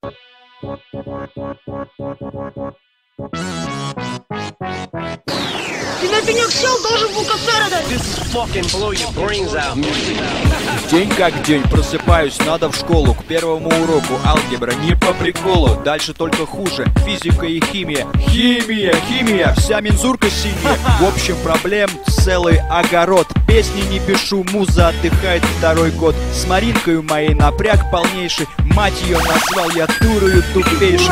Ты на пенек сел, должен был кофе дать. День как день, просыпаюсь, надо в школу. К первому уроку алгебра, не по приколу. Дальше только хуже, физика и химия. Химия, вся мензурка синяя. В общем, проблем целый огород. Песни не пишу, муза отдыхает второй год. С Маринкою моей напряг полнейший. Мать ее назвал я дурою тупейшей.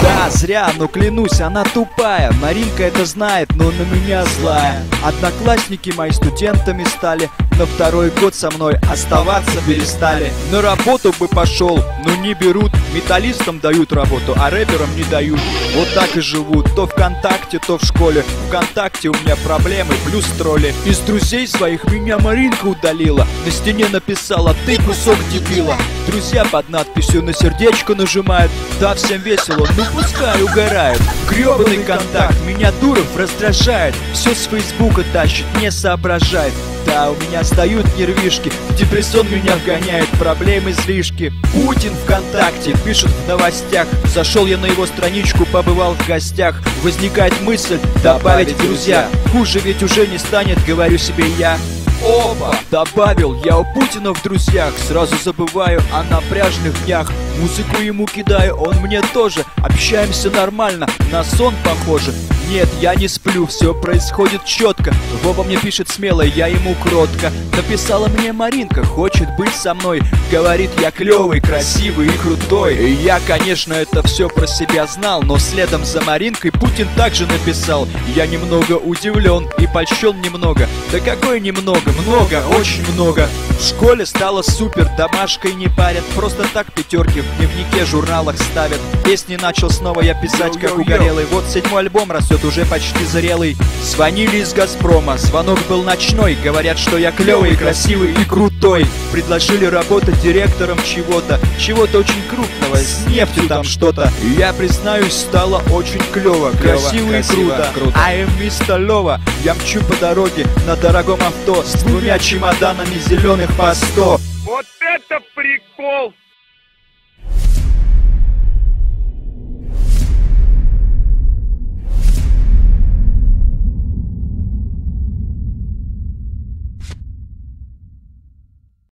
Да, зря, но клянусь, она тупая. Маринка это знает, но на меня злая. Одноклассники мои студентами стали, но второй год со мной оставаться перестали. На работу бы пошел, но не берут. Металлистам дают работу, а рэперам не дают. Вот так и живут, то ВКонтакте, то в школе. ВКонтакте у меня проблемы, плюс тролли. Из друзей своих меня Маринка удалила. На стене написала: ты кусок дебила. Друзья под надписью на сердечко нажимают. Да, всем весело, ну пускай угорают. Гребаный контакт меня дуров раздражает. Все с фейсбука тащит, не соображает. Да, у меня встают нервишки, в депрессон меня вгоняет, проблемы излишки. Путин ВКонтакте пишет в новостях. Зашел я на его страничку, побывал в гостях. Возникает мысль добавить в друзья. Хуже ведь уже не станет, говорю себе я. Опа! Добавил я у Путина в друзьях. Сразу забываю о напряжных днях. Музыку ему кидаю, он мне тоже. Общаемся нормально, на сон похоже. Нет, я не сплю, все происходит четко. Вова мне пишет смело, я ему кротко. Написала мне Маринка, хочет быть со мной. Говорит, я клевый, красивый и крутой. И я, конечно, это все про себя знал. Но следом за Маринкой Путин также написал. Я немного удивлен и польщен немного. Да какое немного? Много, очень много. В школе стало супер, домашкой не парят. Просто так пятерки в дневнике, журналах ставят. Песни начал снова я писать, как угорелый. Вот 7-й альбом растет, уже почти зрелый. Звонили из Газпрома, звонок был ночной. Говорят, что я клевый, красивый и крутой. Предложили работать директором чего-то очень крупного, с нефтью там что-то. И я признаюсь, стало очень клево, красиво и круто. I am Mr. Lova. Я мчу по дороге на дорогом авто с двумя чемоданами зеленых по 100. Вот это прикол!